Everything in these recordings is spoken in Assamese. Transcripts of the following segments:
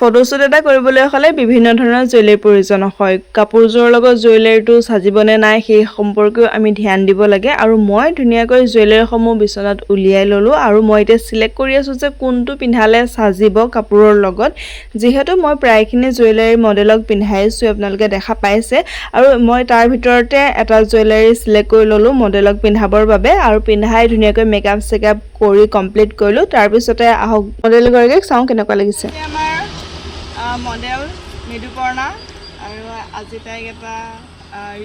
ফটোশ্বুট এটা কৰিবলৈ হ'লে বিভিন্ন ধৰণৰ জুৱেলাৰীৰ প্ৰয়োজন হয়। কাপোৰযোৰৰ লগত জুৱেলাৰীটো সাজিবনে নাই সেই সম্পৰ্কেও আমি ধ্যান দিব লাগে আৰু মই ধুনীয়াকৈ জুৱেলাৰীসমূহ বিচনাত উলিয়াই ল'লোঁ আৰু মই এতিয়া সিলেক্ট কৰি আছোঁ যে কোনটো পিন্ধালে সাজিব কাপোৰৰ লগত। যিহেতু মই প্ৰায়খিনি জুৱেলাৰী মডেলক পিন্ধাইছোঁ আপোনালোকে দেখা পাইছে আৰু মই তাৰ ভিতৰতে এটা জুৱেলাৰী সিলেক্ট কৰি ল'লোঁ মডেলক পিন্ধাবৰ বাবে আৰু পিন্ধাই ধুনীয়াকৈ মেকআপ চেকআপ কৰি কমপ্লিট কৰিলোঁ। তাৰপিছতে আহক মডেলগৰাকীক চাওঁ কেনেকুৱা লাগিছে। মডেল মৃদুপৰ্ণা আৰু আজি তাইক এটা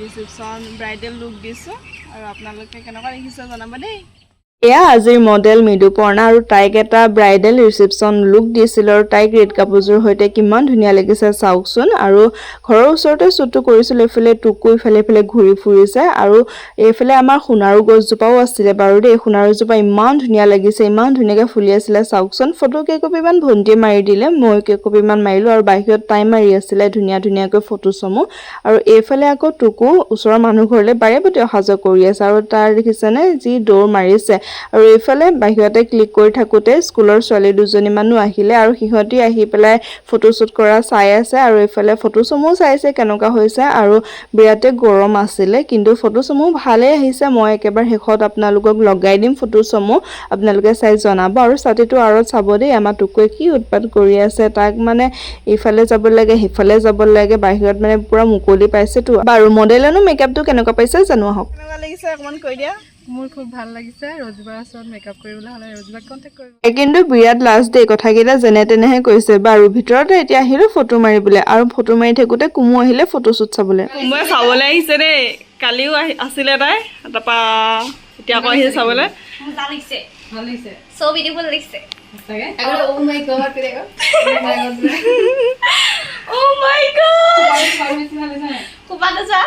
ৰিচেপশ্যন ব্ৰাইডেল লুক দিছোঁ আৰু আপোনালোকে কেনেকুৱা দেখিছে জনাব দেই। এয়া আজিৰ মডেল মৃদুপৰ্ণা আৰু তাইক এটা ব্ৰাইডেল ৰিচেপশ্যন লুক দিছিলোঁ আৰু তাইক ৰেড কাপোৰযোৰ সৈতে কিমান ধুনীয়া লাগিছে চাওকচোন। আৰু ঘৰৰ ওচৰতে শ্বুটটো কৰিছিলোঁ। এইফালে টুকু ইফালে ঘূৰি ফুৰিছে আৰু এইফালে আমাৰ সোণাৰু গছজোপাও আছিলে বাৰু দেই। সোণাৰুজোপা ইমান ধুনীয়া লাগিছে, ইমান ধুনীয়াকৈ ফুলি আছিলে চাওকচোন। ফটো কেইকপিমান ভণ্টিয়ে মাৰি দিলে, মই কেইকপিমান মাৰিলোঁ আৰু বাহিৰত তাই মাৰি আছিলে ধুনীয়াকৈ ফটোসমূহ। আৰু এইফালে আকৌ টুকু ওচৰৰ মানুহ ঘৰলৈ বাৰে প্ৰতি অহা যোৱা কৰি আছে আৰু তাৰ দেখিছেনে যি দৌৰ মাৰিছে। আৰু এইফালে বাহিৰতে ক্লিক কৰি থাকোঁতে স্কুলৰ ছোৱালী দুজনীমানো আহিলে আৰু সিহঁতি আহি পেলাই ফটোশ্বুট কৰা চাই আছে আৰু এইফালে ফটোসমূহ চাইছে কেনেকুৱা হৈছে আৰু বিৰাটে গৰম আছিলে কিন্তু ফটোসমূহ ভালেই আহিছে। মই একেবাৰে শেষত আপোনালোকক লগাই দিম ফটোসমূহ, আপোনালোকে চাই জনাব। আৰু ছাতিটো আঁৰত চাব দেই আমাৰ টুকুৱে কি উৎপাত কৰি আছে। তাক মানে ইফালে যাব লাগে সিফালে যাব লাগে, বাহিৰত মানে পুৰা মুকলি পাইছেতো। বাৰু মডেলেনো মেকআপটো কেনেকুৱা পাইছে জানো আহক। কেনেকুৱা লাগিছে অকণমান কৈ দিয়া। মোৰ খুব ভাল লাগিছে। ৰজবাৰ ওচৰত মেকআপ কৰিবলৈ হ'লে ৰজবাক কণ্টেক্ট কৰিব। কিন্তু বিৰাট লাষ্ট দেই, কথাকেইটা যেনে তেনেহে কৈছে। বাৰু ভিতৰতে এতিয়া আহিলোঁ ফটো মাৰিবলৈ আৰু ফটো মাৰি থাকোঁতে কুমু আহিলে ফটোশ্বুট চাবলৈ। কুমুৱে চাবলৈ আহিছে দেই, কালিও আছিলে তাই, তাৰপৰা এতিয়া আকৌ আহিছে চাবলৈ। ভাল লাগিছে। So beautiful লাগিছে। Oh my god, তেৰেগা। Oh my god। কুপাটো চা।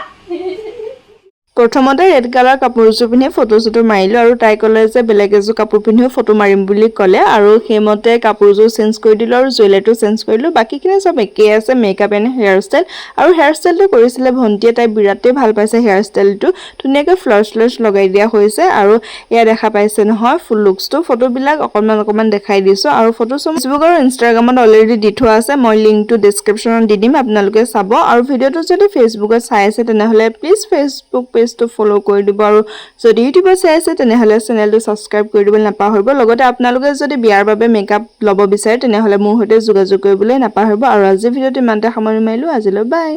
প্ৰথমতে ৰেড কালাৰ কাপোৰযোৰ পিন্ধি ফটোশ্বুটো মাৰিলোঁ আৰু তাই ক'লে যে বেলেগ এযোৰ কাপোৰ পিন্ধিও ফটো মাৰিম বুলি ক'লে আৰু সেইমতে কাপোৰযোৰ চেঞ্জ কৰি দিলোঁ আৰু জুৱেলাৰীটো চেঞ্জ কৰিলোঁ। বাকীখিনি চব একেই আছে, মেকআপ এণ্ড হেয়াৰ ষ্টাইল। আৰু হেয়াৰ ষ্টাইলটো কৰিছিলে ভণ্টিয়ে, তাই বিৰাটেই ভাল পাইছে হেয়াৰ ষ্টাইলটো। ধুনীয়াকৈ ফ্লাছ লগাই দিয়া হৈছে আৰু এয়া দেখা পাইছে নহয় ফুল লুকছটো। ফটোবিলাক অকণমান দেখাই দিছোঁ আৰু ফটোসমূহ ফেচবুক আৰু ইনষ্টাগ্ৰামত অলৰেডি দি থোৱা আছে, মই লিংকটো ডিছক্ৰিপশ্যনত দি দিম, আপোনালোকে চাব। আৰু ভিডিঅ'টো যদি ফেচবুকত চাই আছে তেনেহ'লে প্লিজ ফেচবুক পেজটো ফ'ল' কৰি দিব আৰু যদি ইউটিউবত চাই আছে তেনেহ'লে চেনেলটো ছাবস্ক্ৰাইব কৰি দিবলৈ নাপাহৰিব। লগতে আপোনালোকে যদি বিয়াৰ বাবে মেকআপ ল'ব বিচাৰে তেনেহ'লে মোৰ সৈতে যোগাযোগ কৰিবলৈ নাপাহৰিব। আৰু আজিৰ ভিডিঅ'টো ইমানতে সামৰণি মাৰিলোঁ, আজিলৈ বাই।